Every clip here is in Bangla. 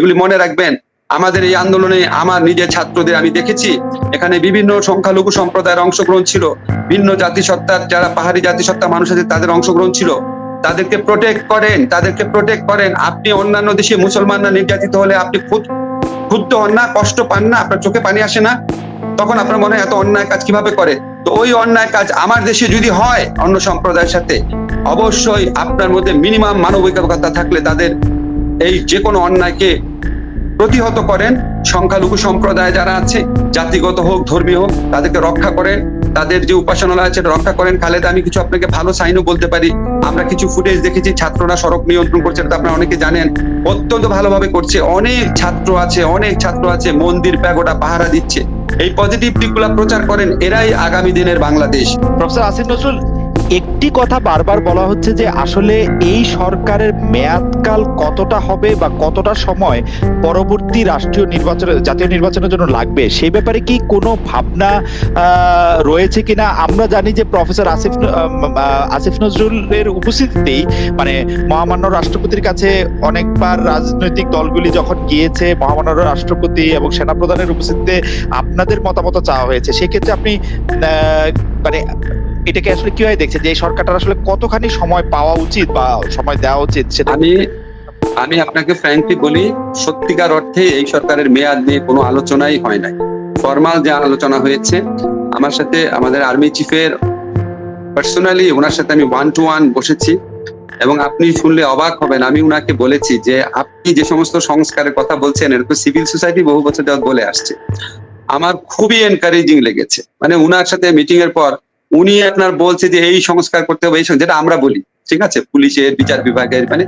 এগুলি মনে রাখবেন। আমাদের এই আন্দোলনে আমার নিজের ছাত্রদের আমি দেখেছি, এখানে বিভিন্ন সংখ্যালঘু সম্প্রদায়ের অংশগ্রহণ ছিল, ভিন্ন জাতিসত্তার যারা পাহাড়ি জাতিসত্তা মানুষ আছে তাদের অংশগ্রহণ ছিল। তাদেরকে প্রোটেক্ট করেন। আপনি অন্যান্য দেশে মুসলমানরা নির্যাতিত হলে আপনি ক্ষুব্ধ হন না, কষ্ট পান না, আপনার চোখে পানি আসে না? তখন আপনার মনে হয় এত অন্যায় কাজ কিভাবে করে? তো ওই অন্যায় কাজ আমার দেশে যদি হয় অন্য সম্প্রদায়ের সাথে, অবশ্যই আপনার মধ্যে মিনিমাম মানবিকতা থাকলে তাদের এই যে কোনো অন্যায়কে প্রতিহত করেন। সংখ্যালঘু সম্প্রদায় যারা আছে, জাতিগত হোক ধর্মীয় হোক, তাদেরকে রক্ষা করেন। তাদের যে উপাসনালয় আছে রক্ষা করেন। খালেদা, আমি কিছু আপনাকে ভালো সাইনও বলতে পারি। আমরা কিছু ফুটেজ দেখেছি, ছাত্ররা সড়ক নিয়ন্ত্রণ করছে, এটা আপনারা অনেকে জানেন, অত্যন্ত ভালোভাবে করছে। অনেক ছাত্র আছে মন্দির প্যাগোডা পাহারা দিচ্ছে। এই পজিটিভ দিকগুলো প্রচার করেন, এরাই আগামী দিনের বাংলাদেশ। প্রফেসর আসিফ নজরুল, একটি কথা বারবার বলা হচ্ছে যে আসলে এই সরকারের মেয়াদকাল কতটা হবে বা কতটা সময় পরবর্তী জাতীয় নির্বাচনের জন্য লাগবে, সেই ব্যাপারে কি কোনো ভাবনা রয়েছে কিনা? আমরা জানি যে প্রফেসর আসিফ নজরুলের উপস্থিতিতেই মানে মহামান্য রাষ্ট্রপতির কাছে অনেকবার রাজনৈতিক দলগুলি যখন গিয়েছে, মহামান্য রাষ্ট্রপতি এবং সেনাপ্রধানের উপস্থিতিতে আপনাদের মতামত চাওয়া হয়েছে। সেক্ষেত্রে আপনি মানে এটাকে আসলে কিভাবে দেখছেন যে এই সরকারটার আসলে কতখানি সময় পাওয়া উচিত বা সময় দেওয়া উচিত? সেটা আমি আপনাকে ফ্র্যাঙ্কলি বলি, সত্যিকার অর্থে এই সরকারের মেয়াদ নিয়ে কোনো আলোচনাই হয় নাই। ফরমাল যে আলোচনা হয়েছে, আমার সাথে আমাদের আর্মি চিফের পার্সোনালি ওনার সাথে আমি 1-to-1 বসেছি, এবং আপনি শুনলে অবাক হবেন। আমি উনাকে বলেছি যে আপনি যে সমস্ত সংস্কারের কথা বলছেন, এরকম সিভিল সোসাইটি বহু বছর যাবত বলে আসছে। আমার খুবই এনকারেজিং লেগেছে। মানে উনার সাথে মিটিং এর পর উনি আপনার বলছে যে এই সংস্কার করতে হবে, এই যেটা আমরা বলি, ঠিক আছে, পুলিশের, বিচার বিভাগের, মানে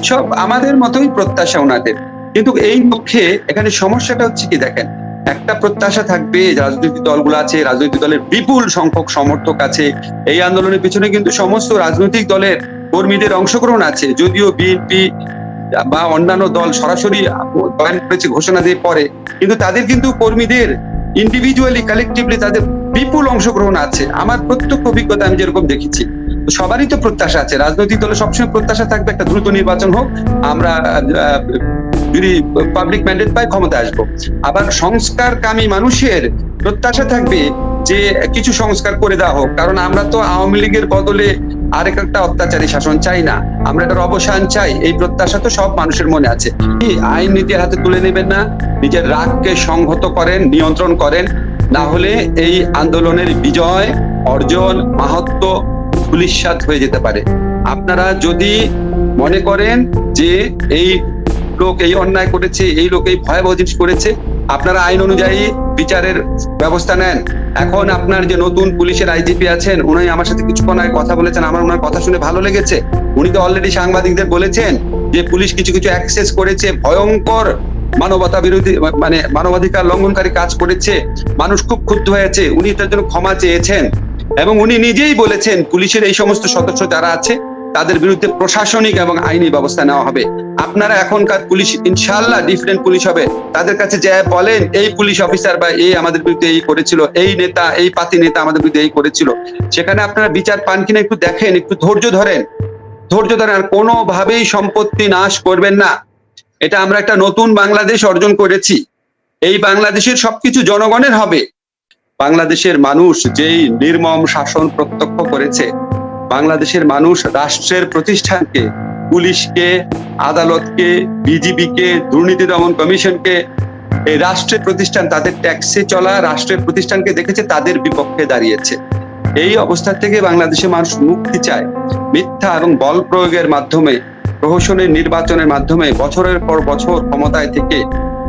সব আমাদের মতোই প্রত্যাশা ওনাদের। কিন্তু এই লক্ষ্যে এখানে সমস্যাটা হচ্ছে কি, দেখেন, একটা প্রত্যাশা থাকবে, রাজনৈতিক দলগুলো আছে, রাজনৈতিক দলের বিপুল সংখ্যক সমর্থক আছে। এই আন্দোলনের পিছনে কিন্তু সমস্ত রাজনৈতিক দলের কর্মীদের অংশগ্রহণ আছে। যদিও বিএনপি বা অন্যান্য দল সরাসরি জয়েন করেছে ঘোষণা দিয়ে পরে, কিন্তু তাদের কিন্তু কর্মীদের ইন্ডিভিজুয়ালি, কালেকটিভলি তাদের বিপুল অংশগ্রহণ আছে। আমার প্রত্যক্ষ অভিজ্ঞতা আমি যেরকম দেখেছি, সবারই তো প্রত্যাশা আছে। রাজনৈতিক দলের সবসময় প্রত্যাশা থাকবে একটা দ্রুত নির্বাচন হোক, আমরা যদি পাবলিক ম্যান্ডেট পাই ক্ষমতা আসবো। আবার সংস্কারকামী মানুষের প্রত্যাশা থাকবে যে কিছু সংস্কার করে দেওয়া হোক, কারণ আমরা তো আওয়ামী লীগের বদলে আরেক একটা অত্যাচারী শাসন চাই না, আমরা এটার অবসান চাই। এই প্রত্যাশা তো সব মানুষের মনে আছে। আইন নীতির হাতে তুলে নেবেন না, নিজের রাগকে সংহত করেন, নিয়ন্ত্রণ করেন, না হলে এই আন্দোলনের বিজয় অর্জন মাহাত্ম্য ধূলিসাৎ হয়ে যেতে পারে। আপনারা যদি মনে করেন যে এই লোক এই অন্যায় করেছে, এই লোক এই ভয়াবহ জিনিস করেছে, আপনারা আইন অনুযায়ী বিচারের ব্যবস্থা নেন। এখন আপনার যে নতুন পুলিশের আইজিপি আছেন, উনি আমার সাথে কিছুক্ষণ আগে কথা বলেছেন, আমার ওনার কথা শুনে ভালো লেগেছে। উনি তো অলরেডি সাংবাদিকদের বলেছেন যে পুলিশ কিছু অ্যাক্সেস করেছে, ভয়ঙ্কর মানবতা বিরোধী, মানে মানবাধিকার লঙ্ঘনকারী কাজ করেছে, মানুষ খুব ক্ষুব্ধ হয়েছে, উনি তার জন্য ক্ষমা চেয়েছেন। এবং উনি নিজেই বলেছেন পুলিশের এই সমস্ত সদস্য যারা আছে তাদের বিরুদ্ধে প্রশাসনিক এবং আইনি ব্যবস্থা নেওয়া হবে। আপনারা এখনকার পুলিশ ইনশাআল্লাহ ডিফারেন্ট পুলিশ হবে। তাদের কাছে যে বলেন এই পুলিশ অফিসার বা এই আমাদের বিরুদ্ধে এই করেছিল, এই নেতা, এই পাতি নেতা আমাদের বিরুদ্ধে এই করেছিল, সেখানে আপনারা বিচার পান কিনা একটু দেখেন, একটু ধৈর্য ধরেন। আর কোনোভাবেই সম্পত্তি নাশ করবেন না। এটা আমরা একটা নতুন বাংলাদেশ অর্জন করেছি। এই বাংলাদেশের সবকিছু জনগণের হবে। বাংলাদেশের মানুষ যেই নির্মম শাসন প্রত্যক্ষ করেছে, বাংলাদেশের মানুষ রাষ্ট্রের প্রতিষ্ঠানকে, পুলিশকে, আদালতকে, বিজিবিকে, দুর্নীতি দমন কমিশনকে, এই রাষ্ট্রের প্রতিষ্ঠান, তাদের ট্যাক্সে চলা রাষ্ট্রের প্রতিষ্ঠানকে দেখেছে, তাদের বিপক্ষে দাঁড়িয়েছে। এই অবস্থা থেকে বাংলাদেশের মানুষ মুক্তি চায়। মিথ্যা এবং বল প্রয়োগের মাধ্যমে, প্রহসনের নির্বাচনের মাধ্যমে বছরের পর বছর ক্ষমতায় থেকে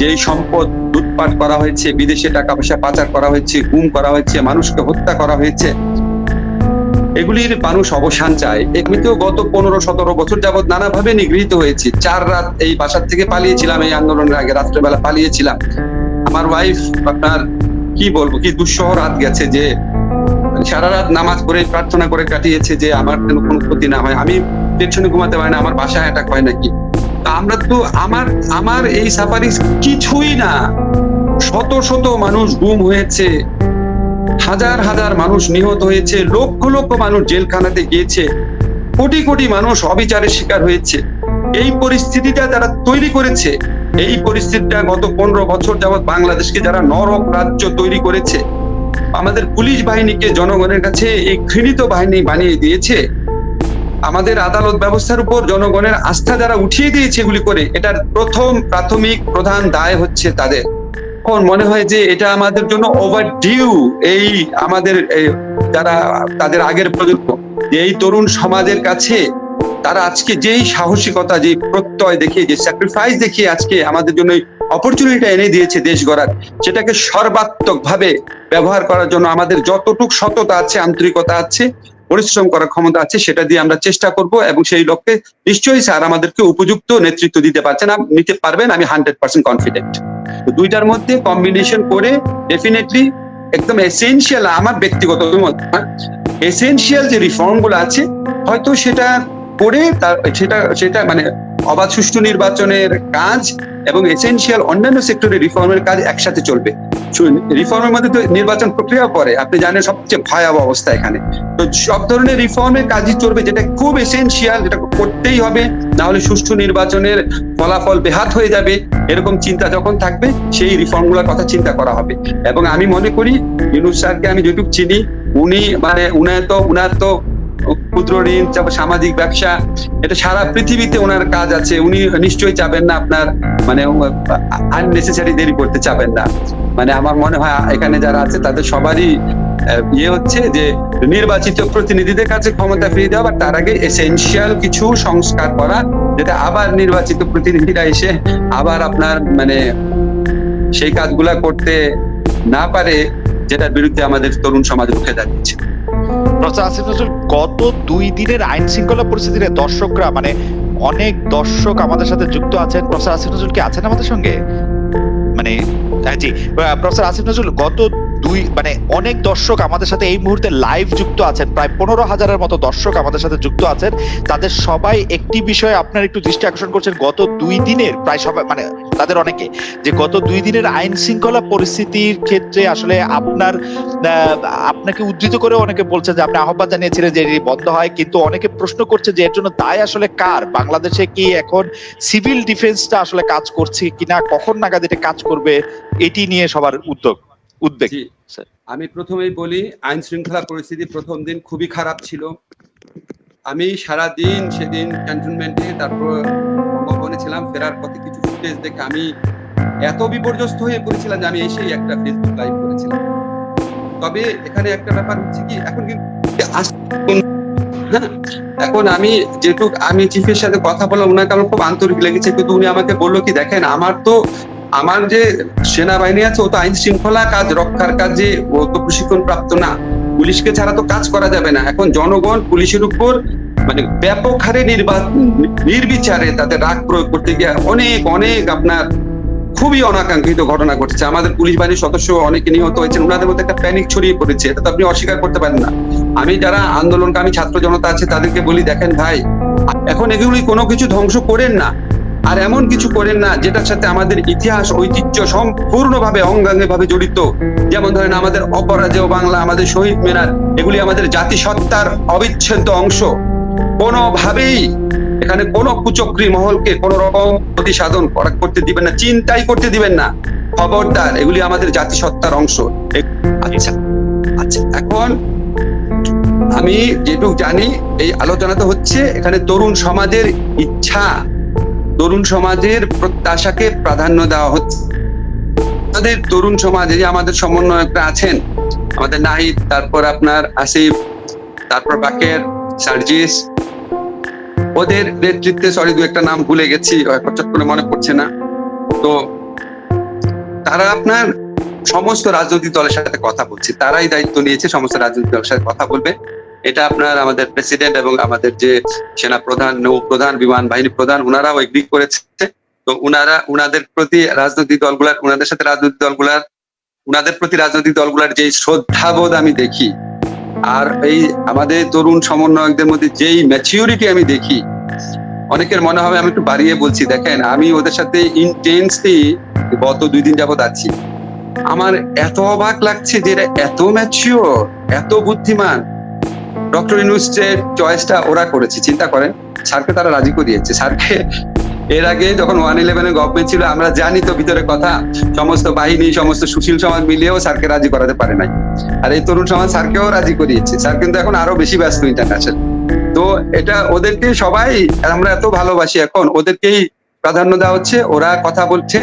যেই সম্পদ লুটপাট করা হয়েছে, বিদেশে টাকা পয়সা পাচার করা হয়েছে, গুম করা হয়েছে, মানুষকে হত্যা করা হয়েছে, এগুলির মানুষ অবসান চায়। আমি তো গত 15-17 বছর যাবৎ নানাভাবে নিগৃহীত হয়েছি। 4 রাত এই বাসার থেকে পালিয়েছিলাম, এই আন্দোলনের আগে রাত্রেবেলা পালিয়েছিলাম। আমার ওয়াইফ আপনার কি বলবো, কি দুঃসহ রাত গেছে, যে সারা রাত নামাজ পড়ে প্রার্থনা করে কাটিয়েছে যে আমার যেন কোনো ক্ষতি না হয়। আমি টেনশনে ঘুমাতে পারি না, আমার বাসায় অ্যাটাক হয় নাকি। আমরা তো আমার এই সাফারি কিছুই না। শত শত মানুষ গুম হয়েছে, হাজার হাজার মানুষ নিহত হয়েছে, লক্ষ লক্ষ মানুষ জেলখানাতে গিয়েছে, কোটি কোটি মানুষ অবিচারের শিকার হয়েছে। এই পরিস্থিতিটা যারা তৈরি করেছে এই পরিস্থিতিটা গত 15 বছর যাবৎ বাংলাদেশকে যারা নরক রাজ্য তৈরি করেছে, আমাদের পুলিশ বাহিনীকে জনগণের কাছে এই ঘৃণিত বাহিনী বানিয়ে দিয়েছে, আমাদের আদালত ব্যবস্থার উপর জনগণের আস্থা যারা উঠিয়ে দিয়েছে এগুলি করে, এটার প্রথম প্রাথমিক প্রধান দায় হচ্ছে তাদের। এখন মনে হয় যে এটা আমাদের জন্য ওভার ডিউ। এই আমাদের যারা তাদের আগের প্রজন্ম, এই তরুণ সমাজের কাছে তারা আজকে যেই সাহসিকতা, যে প্রত্যয় দেখিয়ে, যে স্যাক্রিফাইস দেখিয়ে আজকে আমাদের জন্য অপরচুনিটিটা এনে দিয়েছে দেশ গড়ার, সেটাকে সর্বাত্মক ভাবে ব্যবহার করার জন্য আমাদের যতটুকু সততা আছে, আন্তরিকতা আছে, পরিশ্রম করার ক্ষমতা আছে, সেটা দিয়ে আমরা চেষ্টা করব। এবং সেই লক্ষ্যে নিশ্চয়ই স্যার আমাদেরকে উপযুক্ত নেতৃত্ব নিতে পারবেন, আমি 100% কনফিডেন্ট। তো দুইটার মধ্যে কম্বিনেশন করে ডেফিনেটলি একদম এসেনশিয়াল, আমার ব্যক্তিগত মত, এসেনশিয়াল যে রিফর্ম গুলো আছে হয়তো সেটা করে সেটা মানে অবাধ সুষ্ঠু নির্বাচনের কাজ এবং এসেনশিয়াল অন্যান্য সেক্টরের রিফর্মের কাজ একসাথে চলবে। রিফর্মের মধ্যে তো নির্বাচন প্রক্রিয়া পরে, আপনি জানেন সবচেয়ে ভয়াবহ অবস্থা এখানে। তো সব ধরনের রিফর্মের কাজই চলবে, যেটা খুব এসেনশিয়াল, যেটা করতেই হবে, না হলে সুষ্ঠু নির্বাচনের ফলাফল বেহাত হয়ে যাবে। এরকম চিন্তা যখন থাকবে, সেই রিফর্মগুলোর কথা চিন্তা করা হবে। এবং আমি মনে করি ইউনূস স্যারকে আমি যেটুকু চিনি, উনি মানে উনার তো ক্ষুদ্র ঋণ, সামাজিক ব্যবসা, এটা সারা পৃথিবীতে ওনার কাজ আছে। উনি নিশ্চয়ই চাবেন না আপনার মানে আননেসেসারি দেরি করতে চাবেন না। মানে আমার মনে হয় এখানে যারা আছে তাদের সবারই হচ্ছে যে নির্বাচিত প্রতিনিধিদের কাছে ক্ষমতা ফিরিয়ে দেওয়া, তার আগে এসেনশিয়াল কিছু সংস্কার করা, যেটা আবার নির্বাচিত প্রতিনিধিরা এসে আবার আপনার মানে সেই কাজগুলা করতে না পারে, যেটার বিরুদ্ধে আমাদের তরুণ সমাজ রুখে দাঁড়িয়েছে। প্রফেসর আসিফ নজরুল, গত 2 দিনের আইন শৃঙ্খলা পরিস্থিতিতে দর্শকরা মানে অনেক দর্শক আমাদের সাথে যুক্ত আছেন। প্রফেসর আসিফ নজরুল কি আছেন আমাদের সঙ্গে? মানে জি প্রফেসর আসিফ নজরুল, গত অনেক দর্শক আমাদের সাথে এই মুহূর্তে লাইভ যুক্ত আছেন, প্রায় 15,000-এর মতো দর্শক আমাদের সাথে যুক্ত আছেন। তাদের সবাই একটি বিষয়ে আপনার একটু দৃষ্টি আকর্ষণ করছেন, গত 2 দিনের প্রায় সবাই মানে তাদের অনেকে, যে গত 2 দিনের আইন শৃঙ্খলা পরিস্থিতির ক্ষেত্রে আসলে আপনাকে উদ্ধৃত করে অনেকে বলছেন যে আপনি আহ্বান জানিয়েছিলেন যে এটি বন্ধ হয়, কিন্তু অনেকে প্রশ্ন করছে যে এর জন্য দায় আসলে কার? বাংলাদেশে কি এখন সিভিল ডিফেন্সটা আসলে কাজ করছে কিনা, কখন নাগাদ এটা কাজ করবে, এটি নিয়ে সবার উদ্বেগ। আমি প্রথমেই বলি, আইন শৃঙ্খলা পরিস্থিতি প্রথম দিন খুবই খারাপ ছিল। আমি সারা দিন সেদিন ক্যান্টনমেন্টে, তারপর বঙ্গভবনে ছিলাম, ফেরার পথে কিছু ফুটেজ দেখে আমি এত বিপর্যস্ত হয়ে পড়েছিলাম যে আমি এসেই একটা ফেসবুক লাইভ করেছিলাম। তবে এখানে একটা ব্যাপার হচ্ছে কি, এখন কিন্তু এখন আমি চিফের সাথে কথা বললাম, ওনাকে আমার খুব আন্তরিক লেগেছে, কিন্তু উনি আমাকে বললো কি, দেখেন আমার যে সেনাবাহিনী আছে, ও তো আইন শৃঙ্খলা কাজ রক্ষার কাজে ও তো প্রশিক্ষণ প্রাপ্ত না, পুলিশকে ছাড়া তো কাজ করা যাবে না। এখন জনগণ পুলিশের উপর মানে ব্যাপক হারে নির্বিচারে তাদের রাগ প্রয়োগ করতে গিয়ে অনেক আপনার খুবই অনাকাঙ্ক্ষিত ঘটনা ঘটেছে। আমাদের পুলিশ বাহিনীর সদস্য অনেকে নিহত হয়েছেন, ওনাদের মধ্যে একটা প্যানিক ছড়িয়ে পড়েছে, এটা তো আপনি অস্বীকার করতে পারেন না। আমি যারা আন্দোলনকামী ছাত্র জনতা আছে তাদেরকে বলি, দেখেন ভাই, এখন এগুলি কোনো কিছু ধ্বংস করেন না, আর এমন কিছু করেন না যেটার সাথে আমাদের ইতিহাস ঐতিহ্য সম্পূর্ণভাবে অঙ্গাঙ্গে ভাবে জড়িত। যেমন ধরেন আমাদের অপরাজেয় বাংলা, আমাদের শহীদ মিনার, এগুলি আমাদের জাতিসত্তার অবিচ্ছেদ্য অংশ। কোনোভাবেই এখানে কোনো কুচক্রী মহলকে কোন রকম ক্ষতি সাধন করতে দিবেন না, চিন্তাই করতে দিবেন না, খবরদার। এগুলি আমাদের জাতিসত্তার অংশ। আচ্ছা, এখন আমি যেটুকু জানি, এই আলোচনা তো হচ্ছে এখানে তরুণ সমাজের ইচ্ছা, তরুণ সমাজের প্রত্যাশাকে প্রাধান্য দেওয়া হচ্ছে। আমাদের তরুণ সমাজে আমাদের সমন্বয়করা আছেন, আমাদের নাহিদ, তারপর আপনার আসিফ, তারপর বাকের, সার্জিস, ওদের নেতৃত্বে, সরি 2-একটা নাম ভুলে গেছি, চট করে মনে পড়ছে না, তো তারা আপনার সমস্ত রাজনৈতিক দলের সাথে কথা বলছে, তারাই দায়িত্ব নিয়েছে সমস্ত রাজনৈতিক দলের সাথে কথা বলবে। এটা আপনার আমাদের প্রেসিডেন্ট এবং আমাদের যে সেনা প্রধান, নৌ প্রধান, বিমান বাহিনী প্রধান, ওনারাও এগ্রি করেছে। তো উনাদের প্রতি রাজনৈতিক দলগুলার, উনাদের প্রতি রাজনৈতিক দলগুলার যে শ্রদ্ধাবোধ আমি দেখি, আর এই আমাদের তরুণ সমন্বয়কদের মধ্যে যেই ম্যাচিউরিটি আমি দেখি, অনেকের মনে হবে আমি একটু বাড়িয়ে বলছি। দেখেন, আমি ওদের সাথে ইন্টেন্সলি গত 2 দিন যাবত আছি, আমার এত অবাক লাগছে যে এরা এত ম্যাচিওর, এত বুদ্ধিমান। ডক্টর ইউনূসের চয়েসটা ওরা করেছে, চিন্তা করেন, স্যারকে তারা রাজি করিয়েছে। স্যারকে এর আগে যখন 111 গভর্নমেন্ট ছিল আমরা জানি তো ভিতরে কথা, সমস্ত বাহিনী সমস্ত সুশীল সমাজ মিলিয়েও স্যারকে রাজি করাতে পারে নাই। আর এই তরুণ সমাজ স্যারকেও রাজি করিয়েছে, স্যার কিন্তু এখন আরো বেশি ব্যস্ত ইন্টারন্যাশনাল। তো এটা ওদেরকে সবাই আমরা এত ভালোবাসি, এখন ওদেরকেই প্রাধান্য দেওয়া হচ্ছে, ওরা কথা বলছে।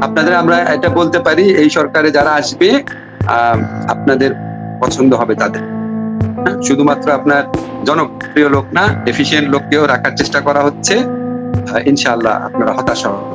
আপনাদের আমরা এটা বলতে পারি, এই সরকারে যারা আসবে আপনাদের পছন্দ হবে তাদের। শুধুমাত্র আপনার জনপ্রিয় লোক না, এফিশিয়েন্ট লোককেও রাখার চেষ্টা করা হচ্ছে। ইনশাআল্লাহ আপনারা হতাশ হবেন।